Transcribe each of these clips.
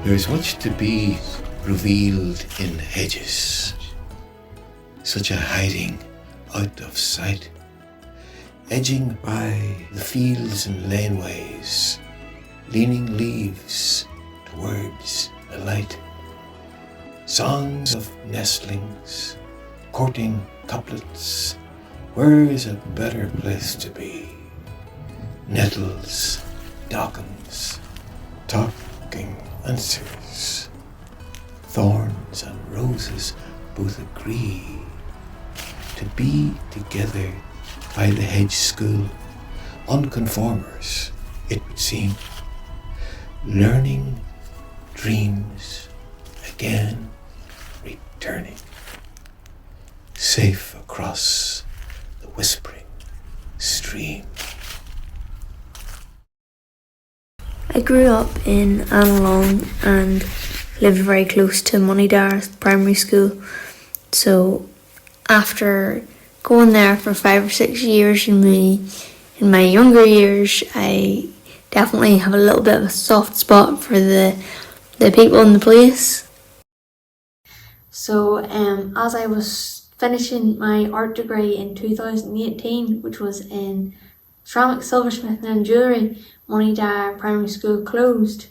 There is much to be revealed in hedges, such a hiding out of sight, edging by the fields and laneways, leaning leaves towards the light. Songs of nestlings, courting couplets, where is a better place to be? Nettles, dockings, talking answers, thorns and roses both agree to be together by the hedge school, unconformers, it would seem, learning dreams again, returning, safe across the whispering stream. I grew up in Annalong and lived very close to Moneydarragh primary school. So after going there for 5 or 6 years in my younger years, I definitely have a little bit of a soft spot for the people in the place. So as I was finishing my art degree in 2018, which was in ceramics, silversmithing and jewellery, Moneydarragh Primary School closed,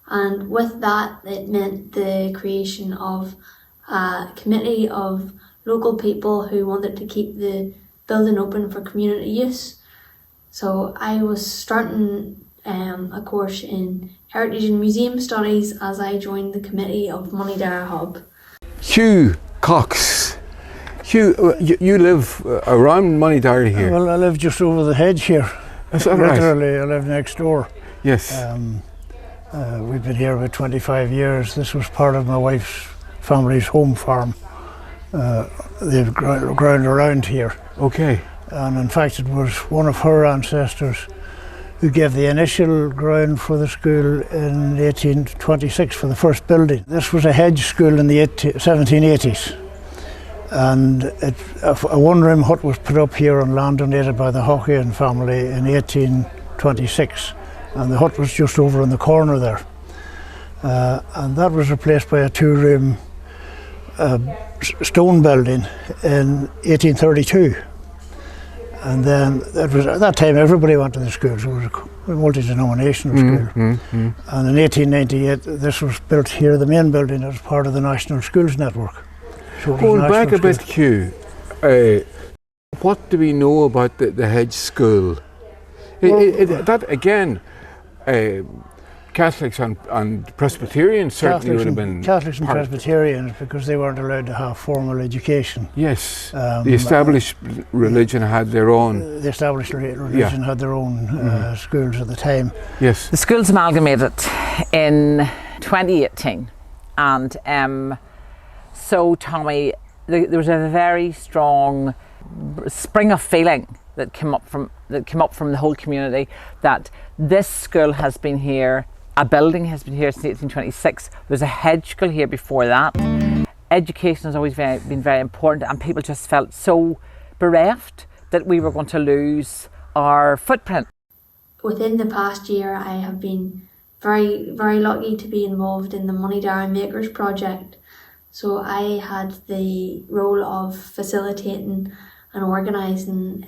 and with that it meant the creation of a committee of local people who wanted to keep the building open for community use. So I was starting a course in Heritage and Museum Studies as I joined the committee of Moneydarragh Hub. Hugh Cox. Hugh, you live around Moneydarragh here? Well, I live just over the hedge here. Is that right? Literally, I live next door. Yes. We've been here about 25 years. This was part of my wife's family's home farm. They've ground around here. Okay. And in fact, it was one of her ancestors who gave the initial ground for the school in 1826 for the first building. This was a hedge school in the 1780s. And a one-room hut was put up here on land donated by the Hockeyan family in 1826, and the hut was just over in the corner there. And that was replaced by a two-room stone building in 1832. And then at that time everybody went to the school, so it was a multi-denominational school. And in 1898 this was built here, the main building, as part of the National Schools Network. So going back a bit, Hugh, what do we know about the Hedge School? That again, Catholics and Presbyterians certainly would have been Catholics and Presbyterians, because they weren't allowed to have formal education. Yes, the established religion had their own. The established religion had their own schools at the time. Yes. The schools amalgamated in 2018, and so, Tommy, there was a very strong spring of feeling that came up from the whole community that this school has been here, a building has been here since 1826. There's a hedge school here before that. Education has always been very important, and people just felt so bereft that we were going to lose our footprint. Within the past year, I have been very, very lucky to be involved in the Moneydarragh Makers project. So I had the role of facilitating and organising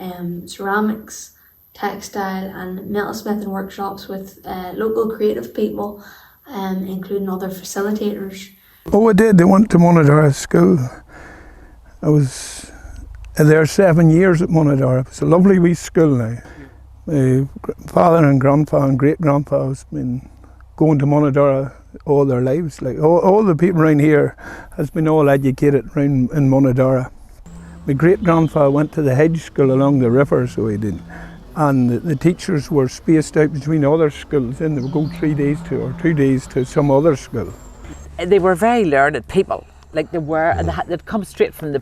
ceramics, textile and metalsmithing workshops with local creative people, including other facilitators. Oh, I did. I went to Moneydarragh school. I was there 7 years at Moneydarragh. It's a lovely wee school now. My father and grandpa and great-grandpa has been going to Moneydarragh all their lives. Like all the people around here has been all educated around in Moneydarragh. My great-grandpa went to the Hedge school along the river, so he did. And the teachers were spaced out between other schools, and they would go 3 days to, or 2 days to some other school. They were very learned people, like they were, and they'd come straight from the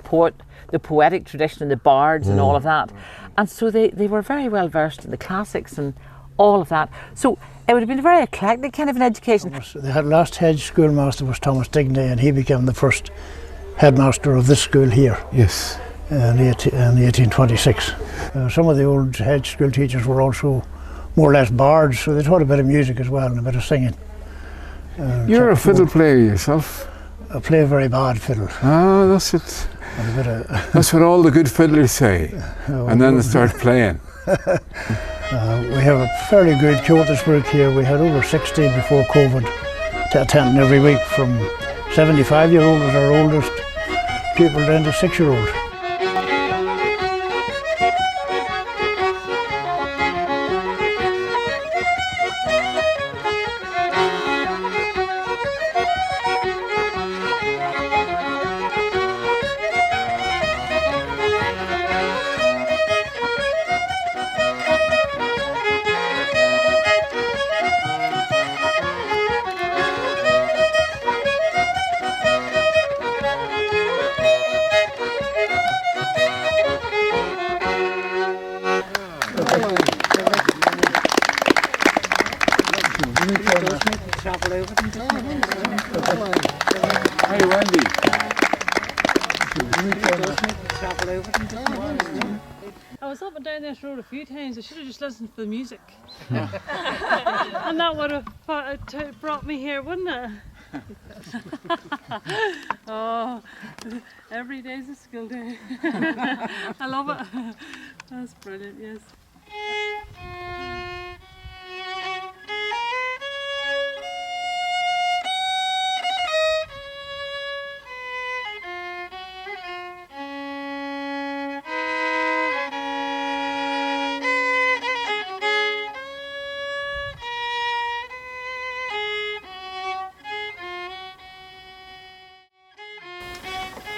poetic tradition and the bards and all of that. And so they were very well versed in the classics and all of that. So it would have been a very eclectic kind of an education. The last Hedge schoolmaster was Thomas Digney, and he became the first headmaster of this school here. Yes. In 1826. Some of the old Hedge school teachers were also more or less bards, so they taught a bit of music as well and a bit of singing. You're a fiddle player yourself. I play a very bad fiddle. Ah, that's it. And a bit of, That's what all the good fiddlers say. And then they start playing. we have a fairly good Comhaltas group here. We had over 60 before COVID attending every week, from 75-year-old was our oldest pupil down to 6-year-old. Hey, Wendy. I was up and down this road a few times. I should have just listened for the music. And that would have brought me here, wouldn't it? Oh, every day's a school day. I love it. That's brilliant, yes.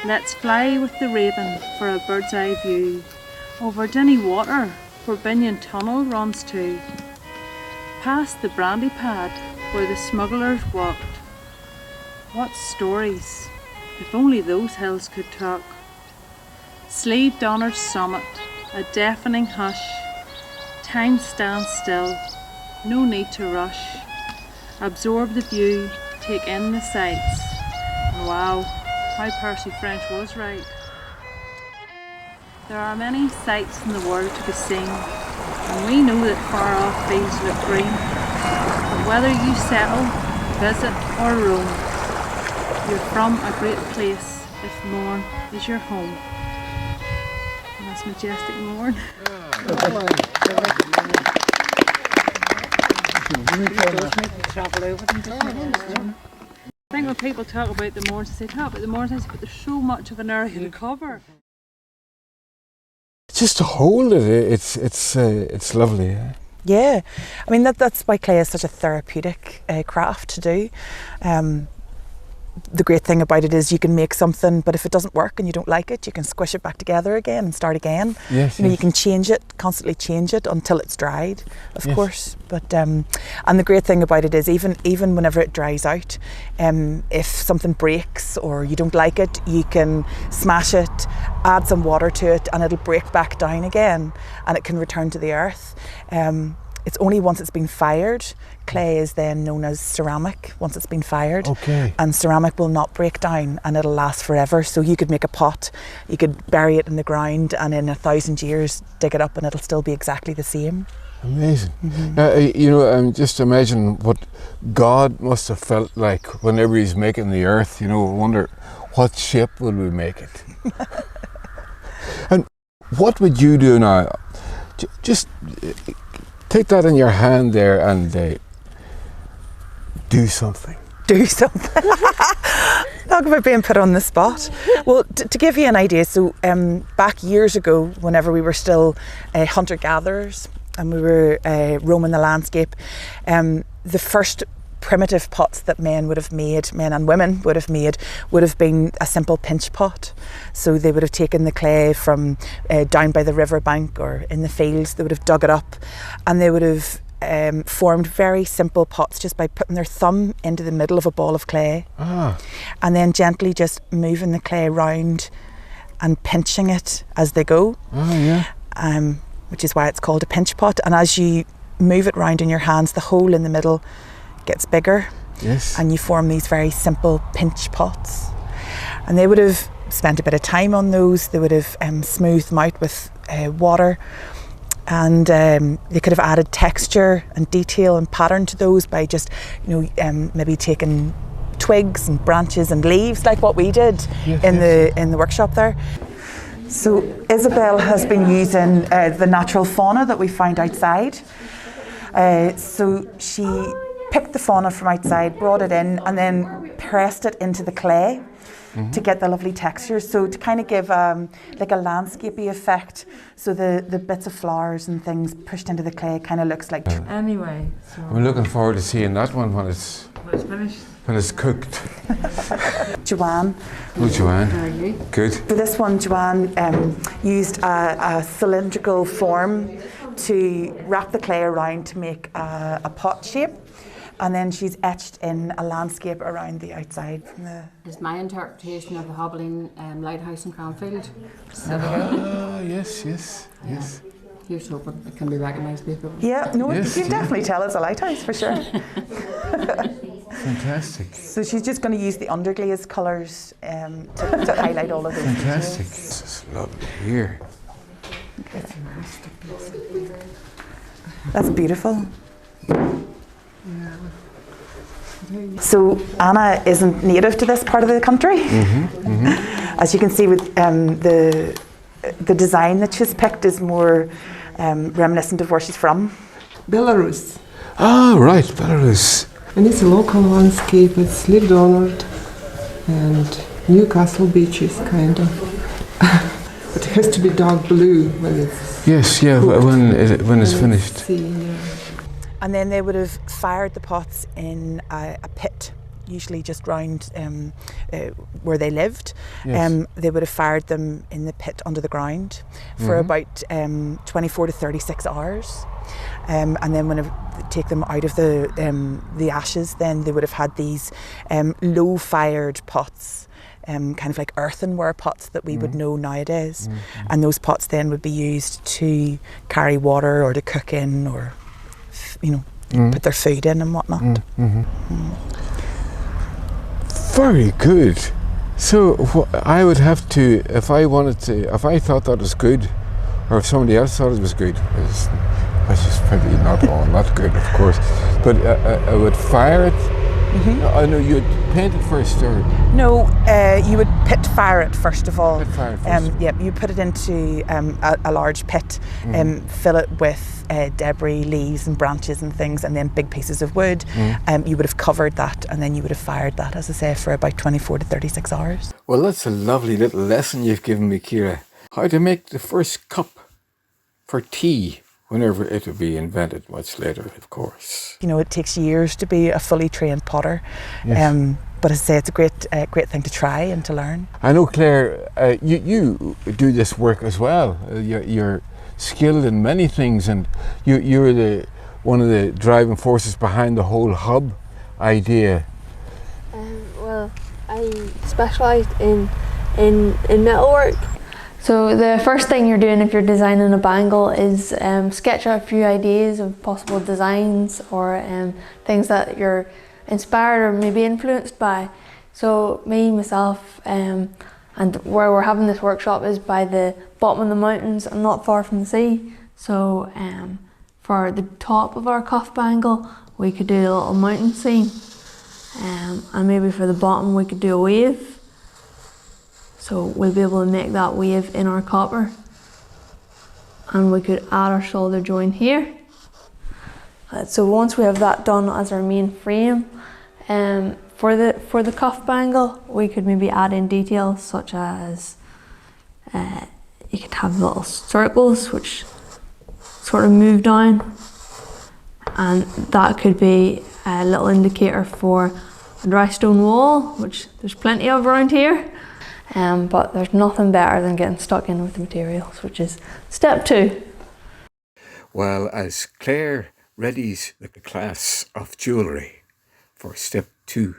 Let's fly with the raven for a bird's eye view over Dinny Water where Binion Tunnel runs to, past the brandy pad where the smugglers walked. What stories, if only those hills could talk. Slave Donner's summit, a deafening hush. Time stands still, no need to rush. Absorb the view, take in the sights, and wow, how Percy French was right. There are many sights in the world to be seen, and we know that far off fields look green. But whether you settle, visit or roam, you're from a great place if Mournes is your home. And that's majestic Mournes. I think when people talk about the Mournes, they say talk about the Mournes, but there's so much of an area to cover. Just to hold it, it's lovely. Yeah? Yeah, I mean that's why clay is such a therapeutic craft to do. The great thing about it is you can make something, but if it doesn't work and you don't like it, you can squish it back together again and start again. Yes, you know, yes. you can change it, constantly change it until it's dried, of course. But and the great thing about it is even whenever it dries out, if something breaks or you don't like it, you can smash it, add some water to it, and it'll break back down again, and it can return to the earth. It's only once it's been fired. Clay is then known as ceramic once it's been fired. Okay. And ceramic will not break down and it'll last forever. So you could make a pot, you could bury it in the ground, and in 1,000 years dig it up and it'll still be exactly the same. Amazing. Just imagine what God must have felt like whenever he's making the earth. I wonder what shape will we make it. And what would you do now? Just take that in your hand there and do something. Do something. Talk about being put on the spot. Well, to give you an idea, so back years ago, whenever we were still hunter-gatherers and we were roaming the landscape, the first primitive pots that men and women would have made would have been a simple pinch pot. So they would have taken the clay from down by the riverbank or in the fields. They would have dug it up, and they would have formed very simple pots just by putting their thumb into the middle of a ball of clay, and then gently just moving the clay round and pinching it as they go. Which is why it's called a pinch pot. And as you move it round in your hands, the hole in the middle gets bigger. Yes. And you form these very simple pinch pots. And they would have spent a bit of time on those. They would have smoothed them out with water, And they could have added texture and detail and pattern to those by just, maybe taking twigs and branches and leaves like what we did in the workshop there. So Isabel has been using the natural fauna that we found outside. So she picked the fauna from outside, brought it in, and then pressed it into the clay to get the lovely textures. So to kind of give like a landscapey effect. So the bits of flowers and things pushed into the clay kind of looks like. Anyway, so I'm looking forward to seeing that one when it's finished. when it's cooked. Joanne. Oh, Joanne. How are you? Good. For this one, Joanne used a cylindrical form to wrap the clay around to make a pot shape. And then she's etched in a landscape around the outside. From the Is my interpretation of the Hobbling lighthouse in Cranfield. Yes. Here's hoping it can be recognised by people. Yeah, no, Yes, you can definitely tell it's a lighthouse for sure. Fantastic. So she's just going to use the underglaze colours to highlight all of those. Fantastic. details. This is lovely here. That's beautiful. So Anna isn't native to this part of the country. As you can see with the design that she's picked is more reminiscent of where she's from. Belarus. Ah, right, Belarus. And it's a local landscape, it's lived honored and Newcastle beaches kind of. But it has to be dark blue when it's Yes, yeah, when it's finished. seen, And then they would have fired the pots in a pit, usually just round where they lived. Yes. They would have fired them in the pit under the ground for about 24 to 36 hours. And then when they take them out of the ashes, then they would have had these low-fired pots, kind of like earthenware pots that we would know nowadays. And those pots then would be used to carry water or to cook in or put their food in and whatnot. Very good. So I would have to, if I thought that was good, or if somebody else thought it was good, which is probably not all that good, of course, but I would fire it. I know you'd paint it first, or No, you would pit fire it first of all. Pit fire it first. You put it into a large pit, fill it with debris, leaves and branches and things, and then big pieces of wood. You would have covered that, and then you would have fired that, as I say, for about 24 to 36 hours. Well, that's a lovely little lesson you've given me, Ciara. How to make the first cup for tea, whenever it will be invented, much later, of course. It takes years to be a fully trained potter. Yes. But as I say, it's a great thing to try and to learn. I know, Claire, you do this work as well. You're skilled in many things, and you're one of the driving forces behind the whole hub idea. Well, I specialised in metalwork. So the first thing you're doing if you're designing a bangle is sketch out a few ideas of possible designs or things that you're inspired or maybe influenced by. So myself, and where we're having this workshop is by the bottom of the mountains and not far from the sea. So for the top of our cuff bangle, we could do a little mountain scene, and maybe for the bottom we could do a wave. So we'll be able to make that wave in our copper, and we could add our shoulder join here. So once we have that done as our main frame, for the cuff bangle, we could maybe add in details such as you could have little circles which sort of move down, and that could be a little indicator for a dry stone wall, which there's plenty of around here. But there's nothing better than getting stuck in with the materials, which is step 2. Well, as Claire readies the class of jewellery for step 2,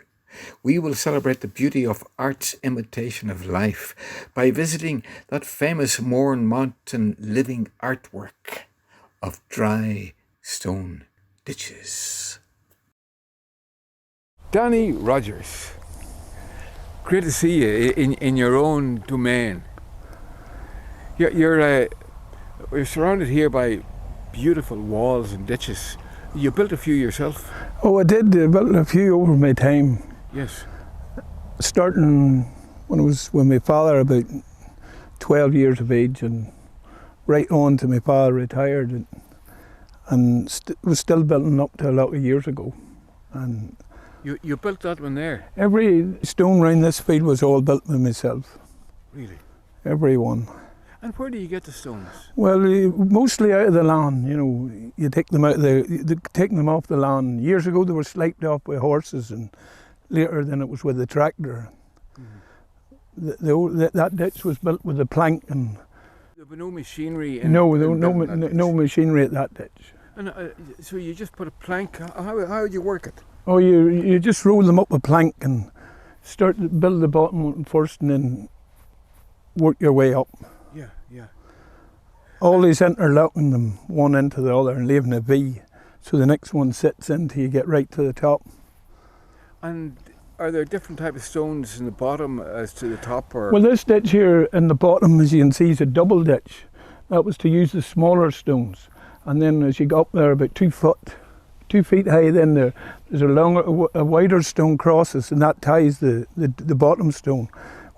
we will celebrate the beauty of art's imitation of life by visiting that famous Mournes mountain living artwork of dry stone ditches. Danny Rogers, great to see you in your own domain. You're surrounded here by beautiful walls and ditches. You built a few yourself? Oh, I did. I built a few over my time. Yes. Starting when I was with my father, about 12 years of age, and right on to my father retired, and was still building up to a lot of years ago. And you built that one there? every stone round this field was all built by myself. Really? Every one. And where do you get the stones? Well, mostly out of the land. You know, you take them out taking them off the land. Years ago, they were sliced off by horses, and later then it was with the tractor. That ditch was built with a plank, and There were no machinery. no machinery at that ditch. And so you just put a plank. How would you work it? Oh, you just roll them up a plank and start to build the bottom one first, and then work your way up. Yeah, yeah. Always interlocking them one into the other and leaving a V, so the next one sits until you get right to the top. And are there different type of stones in the bottom as to the top, or? Well, this ditch here in the bottom, as you can see, is a double ditch. That was to use the smaller stones, and then as you go up there about 2 feet high, then there's a wider stone crosses, and that ties the bottom stone,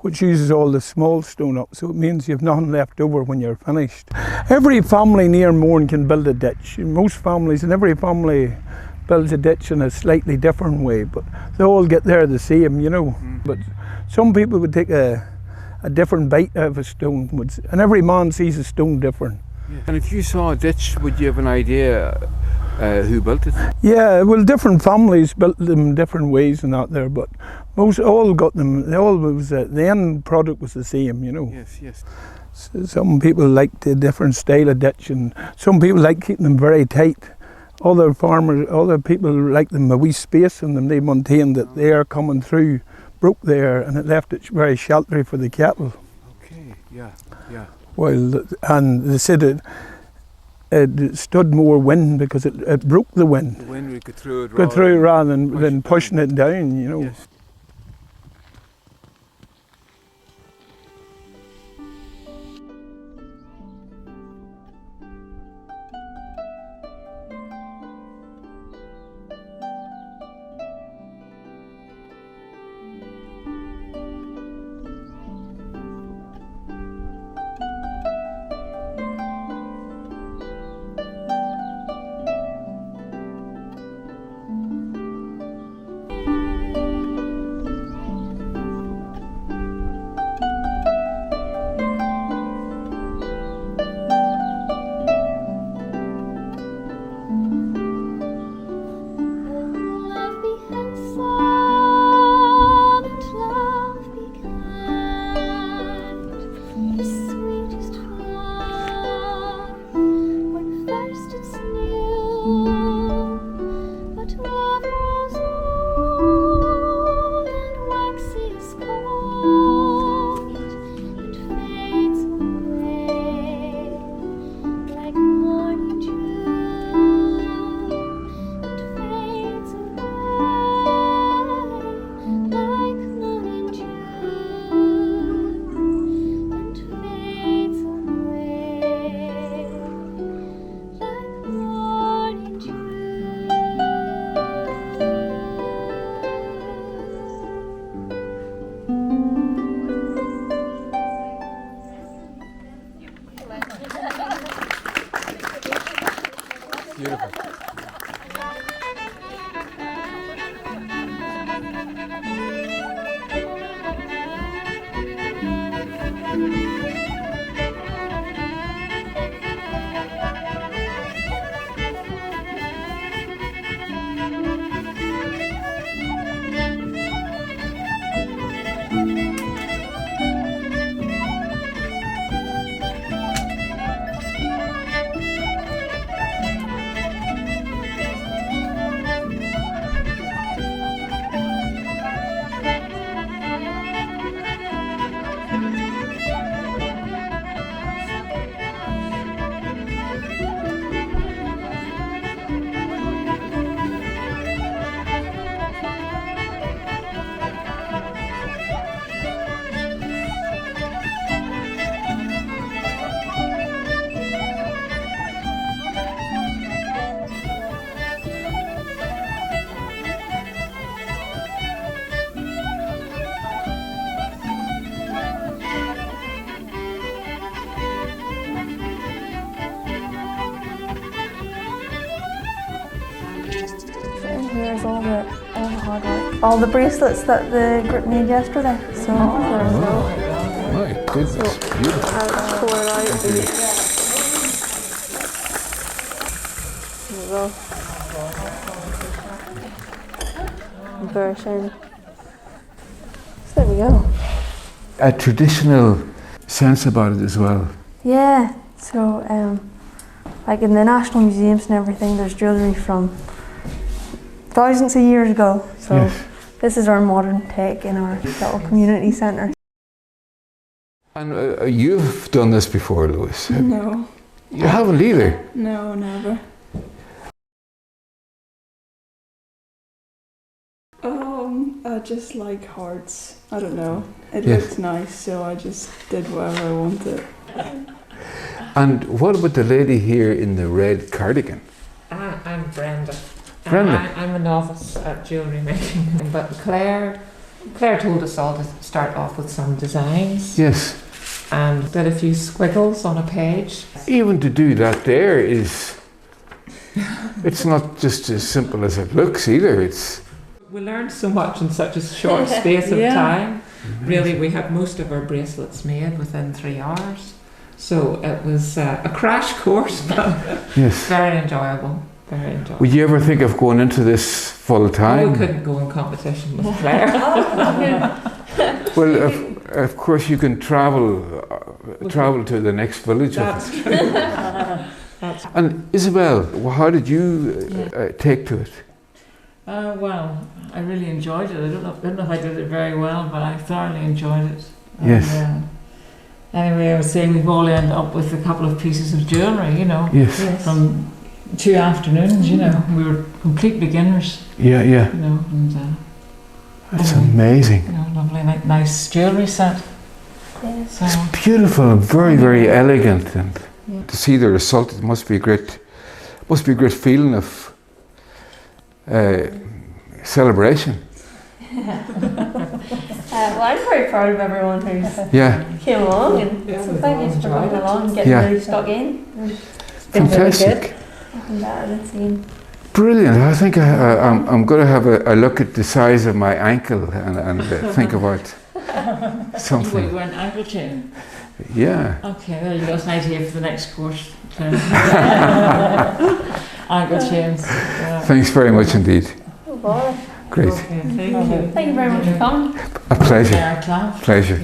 which uses all the small stone up, so it means you've nothing left over when you're finished. Every family near Mournes can build a ditch. Most families, and every family builds a ditch in a slightly different way, but they all get there the same, you know. But some people would take a different bite out of a stone, and every man sees a stone different. Yeah. And if you saw a ditch, would you have an idea who built it? Yeah, well, different families built them different ways and that there, but all got them. The end product was the same, you know. Yes, yes. So some people liked a different style of ditch, and some people like keeping them very tight. Other people like them a wee space in them. They maintained that the air coming through broke the air, and it left it very sheltery for the cattle. Okay, yeah, yeah. And they said it stood more wind because it broke the wind. The wind would go through it. Rather than pushing it down, you know. Yes. Beautiful. there's all the hard work. All the bracelets that the group made yesterday. So there we go. My goodness, beautiful. I'll pour it out. There we go. Very shiny. So there we go. A traditional sense about it as well. Yeah, so like in the National Museums and everything, there's jewellery from thousands of years ago. So Yes. this is our modern take in our little community centre. And you've done this before, Lewis. No. You haven't either. No, never. I just like hearts. I don't know. It Yes. looked nice, so I just did whatever I wanted. And what about the lady here in the red cardigan? I'm Brenda. Brenda? I'm a novice at jewellery making, but Claire told us all to start off with some designs. Yes. And did a few squiggles on a page. Even to do that there is, it's not just as simple as it looks either. We learned so much in such a short space of time. Really, we had most of our bracelets made within 3 hours. So it was a crash course, but Yes. very enjoyable. Very enjoyable. Would you ever think of going into this full time? We couldn't go in competition with Claire. Well, of course you can travel to the next village. That's true. And Isabel, how did you take to it? Well, I really enjoyed it. I don't know if I did it very well, but I thoroughly enjoyed it. Yes. And, anyway, I would say we've all ended up with a couple of pieces of jewellery, Yes. from 2 afternoons, We were complete beginners, Yeah. and That's amazing. lovely, nice jewellery set. Yes. So, It's beautiful and very, very elegant, and to see the result, it must be a great feeling of celebration. Well, I'm very proud of everyone who's came along, and so thank you for coming along and getting really stuck in. It's been Fantastic. really good. And it's been Brilliant. I think I'm going to have a look at the size of my ankle and think about something. you wear an ankle chain. Yeah. Okay, well, you got an idea for the next course. Ankle chains. Yeah. Thanks very much indeed. no bother. Great. Okay, thank you. Thank you very much for coming. A pleasure. Yeah, class. Pleasure.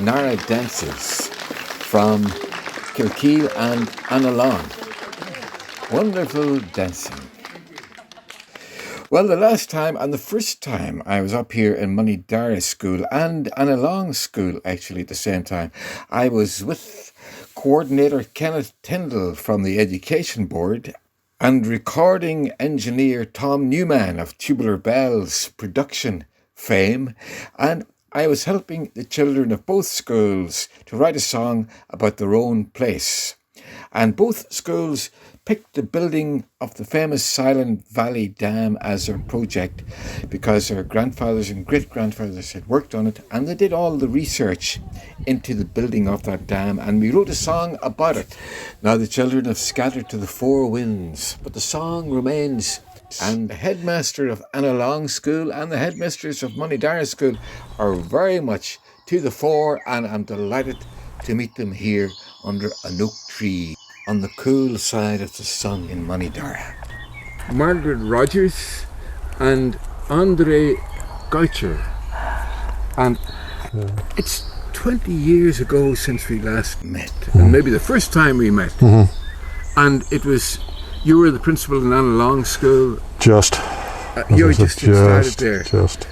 Nara dancers from Kilkeel and Annalong. Wonderful dancing. Well, the last time and the first time I was up here in Moneydarragh School and Annalong School actually at the same time, I was with coordinator Kenneth Tyndall from the Education Board and recording engineer Tom Newman of Tubular Bells production fame, and I was helping the children of both schools to write a song about their own place. And both schools picked the building of the famous Silent Valley Dam as their project because their grandfathers and great-grandfathers had worked on it, and they did all the research into the building of that dam, and we wrote a song about it. Now the children have scattered to the four winds, but the song remains. And the headmaster of Annalong School and the headmistress of Moneydarragh School are very much to the fore, and I'm delighted to meet them here under an oak tree. on the cool side of the sun in Moneydarragh. Margaret Rogers and Andre Goucher. And it's 20 years ago since we last met, and maybe the first time we met. And it was, you were the principal in Anna Long School. You were just started there.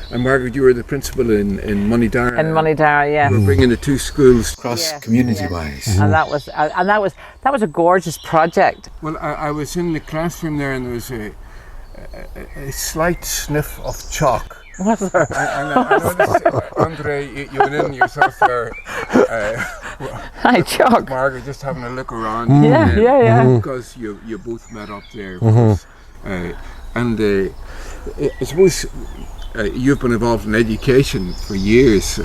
And Margaret, you were the principal in Moneydarragh. In Moneydarragh, yeah. We were bringing the two schools cross community-wise. And that was a gorgeous project. Well, I was in the classroom there, and there was a slight sniff of chalk. Was there? I noticed, Andre, you went in yourself there. Hi, chalk. Margaret, just having a look around. Yeah. Because you both met up there. And I suppose you've been involved in education for years.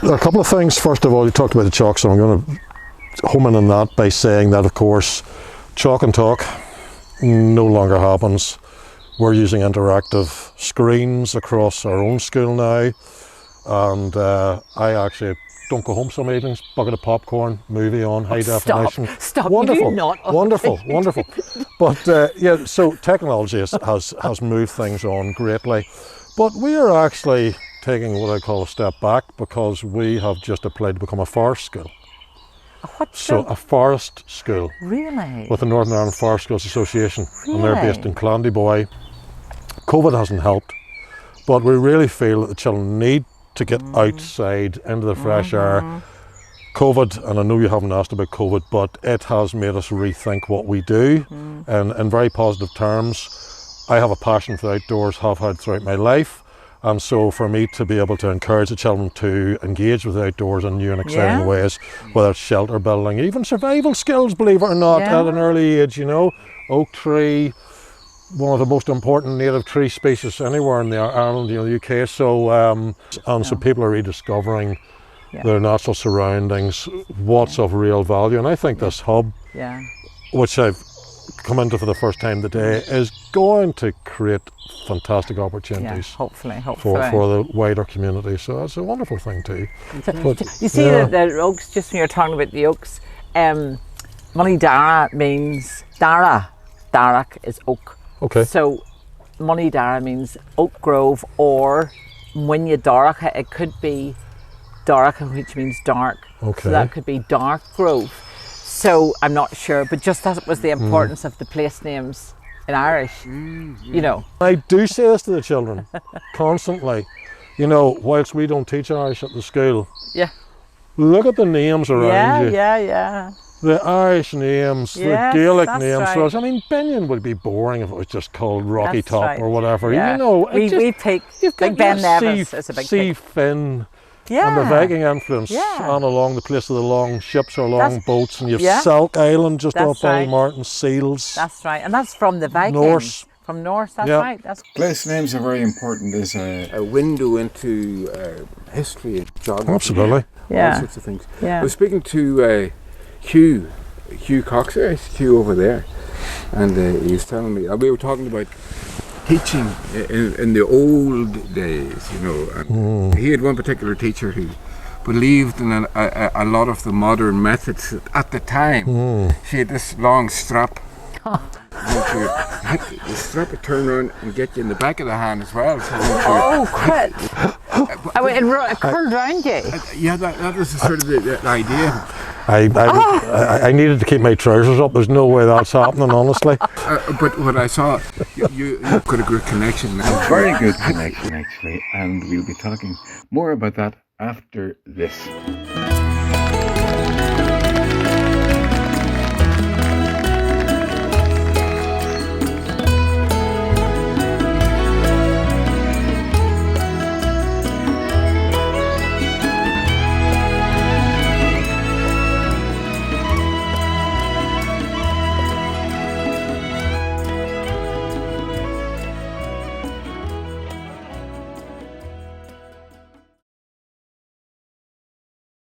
A couple of things. First of all, you talked about the chalk, so I'm going to home in on that by saying that, of course, chalk and talk no longer happens. We're using interactive screens across our own school now, and I actually don't go home some evenings, bucket of popcorn, movie on, high definition. Stop, wonderful, you do not. wonderful. But yeah, so technology has moved things on greatly, but we are actually taking what I call a step back, because we have just applied to become a forest school. What so school? A forest school. Really? With the Northern Ireland Forest Schools Association. Really? And they're based in Clandyboy. COVID hasn't helped, but we really feel that the children need to get outside into the fresh air. COVID, and I know you haven't asked about COVID, but it has made us rethink what we do in very positive terms. I have a passion for the outdoors, have had throughout my life. And so for me to be able to encourage the children to engage with the outdoors in new and exciting ways, whether it's shelter building, even survival skills, believe it or not, at an early age, you know, oak tree, one of the most important native tree species anywhere in Ireland, you know, the UK. So, so people are rediscovering their natural surroundings, what's of real value. And I think this hub, which I've come into for the first time today, is going to create fantastic opportunities hopefully. For the wider community. So that's a wonderful thing too. But, you see the oaks, just when you're talking about the oaks, Moneydarragh means Darragh is oak. Okay. So Moneydarragh means oak grove, or Moneydarragh, it could be Darragh, which means dark. Okay. So that could be dark grove. So I'm not sure, but just that was the importance of the place names in Irish, you know. I do say this to the children constantly, you know, whilst we don't teach Irish at the school, look at the names around you. The Irish names, the Gaelic names for us. I mean, Binion would be boring if it was just called Rocky Top or whatever. You know, we take like Ben Nevis as a big Sea Finn. And the Viking influence on along the place of the long ships or long boats, and you have Silk Island just off Ballymartin, seals. That's right, and that's from the Vikings. Norse. From Norse, that's right. Place names are very important as a window into history and geography. Absolutely. All sorts of things. Yeah. I was speaking to Hugh Cox there, Hugh over there, and he was telling me, we were talking about teaching in the old days, you know, and he had one particular teacher who believed in a lot of the modern methods at the time. She had this long strap. The strap would turn around and get you in the back of the hand as well. So quit! It curled around you. Yeah, that was sort of the idea. I needed to keep my trousers up. There's no way that's happening, honestly. But what I saw, you've got a good connection. A very good connection, actually. And we'll be talking more about that after this.